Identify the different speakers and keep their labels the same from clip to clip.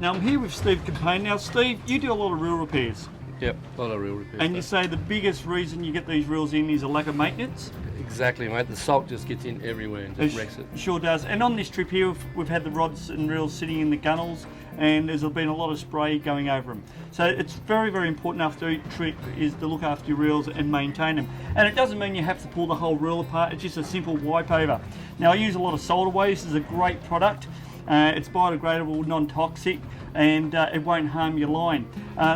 Speaker 1: Now I'm here with Steve Capone. Now Steve, you do a lot of reel repairs.
Speaker 2: Yep, a lot of reel repairs.
Speaker 1: And you say the biggest reason you get these reels in is a lack of maintenance?
Speaker 2: Exactly, mate. The salt just gets in everywhere and just wrecks it.
Speaker 1: Sure does. And on this trip here, we've had the rods and reels sitting in the gunnels, and there's been a lot of spray going over them. So it's very, very important after each trip is to look after your reels and maintain them. And it doesn't mean you have to pull the whole reel apart. It's just a simple wipe over. Now I use a lot of Salt Away. This is a great product. It's biodegradable, non-toxic, and it won't harm your line.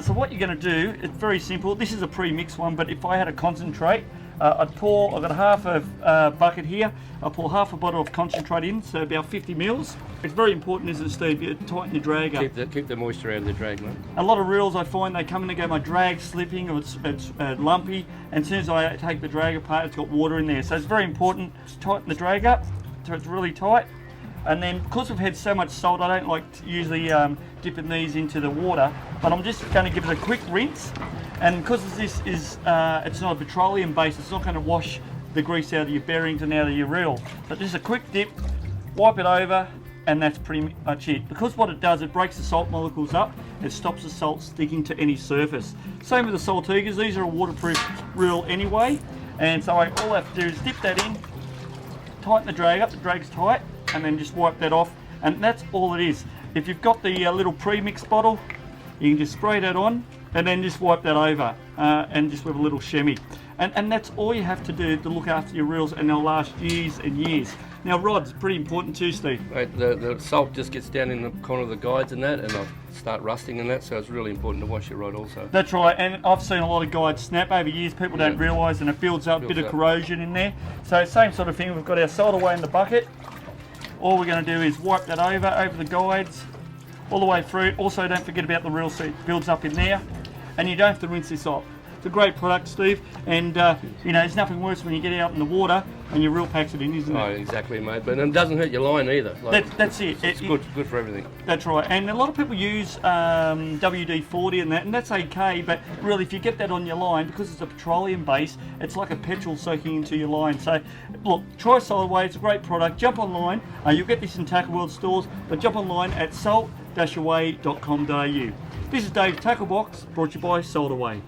Speaker 1: So what you're going to do, it's very simple. This is a pre-mixed one, but if I had a concentrate, I've got a half a bucket here. I'll pour half a bottle of concentrate in, so about 50 mils. It's very important, isn't it, Steve? You tighten your drag up.
Speaker 2: Keep the moisture out of the drag, mate.
Speaker 1: A lot of reels I find they come in and go, my drag's slipping, or it's lumpy, and as soon as I take the drag apart, it's got water in there. So it's very important to tighten the drag up so it's really tight. And then because we've had so much salt, I don't like to usually dipping these into the water, but I'm just going to give it a quick rinse. And because this is, it's not a petroleum base, it's not going to wash the grease out of your bearings and out of your reel. So just a quick dip, wipe it over, and that's pretty much it. Because what it does, it breaks the salt molecules up, it stops the salt sticking to any surface. Same with the Saltigas, these are a waterproof reel anyway, and so all I have to do is dip that in, tighten the drag up, the drag's tight, and then just wipe that off, and that's all it is. If you've got the little pre-mix bottle, you can just spray that on and then just wipe that over and just with a little chamois. And that's all you have to do to look after your reels, and they'll last years and years. Now rods, pretty important too, Steve.
Speaker 2: Right, the salt just gets down in the corner of the guides and that, and they'll start rusting and that, so it's really important to wash your rod also.
Speaker 1: That's right, and I've seen a lot of guides snap over years. People don't realise, and it builds up a bit of corrosion in there. So same sort of thing, we've got our Salt Away in the bucket. All we're going to do is wipe that over the guides, all the way through. Also, don't forget about the reel seat, it builds up in there, and you don't have to rinse this off. It's a great product, Steve, and you know, there's nothing worse when you get out in the water and your reel packs it in, isn't it?
Speaker 2: Oh, exactly, mate. But it doesn't hurt your line either. Like,
Speaker 1: that's it.
Speaker 2: It's good for everything.
Speaker 1: That's right. And a lot of people use WD-40 and that's okay. But really, if you get that on your line, because it's a petroleum base, it's like a petrol soaking into your line. So, look, try Salt Away. It's a great product. Jump online. You'll get this in Tackle World stores, but jump online at salt-away.com.au. This is Dave's Tackle Box, brought to you by Salt Away.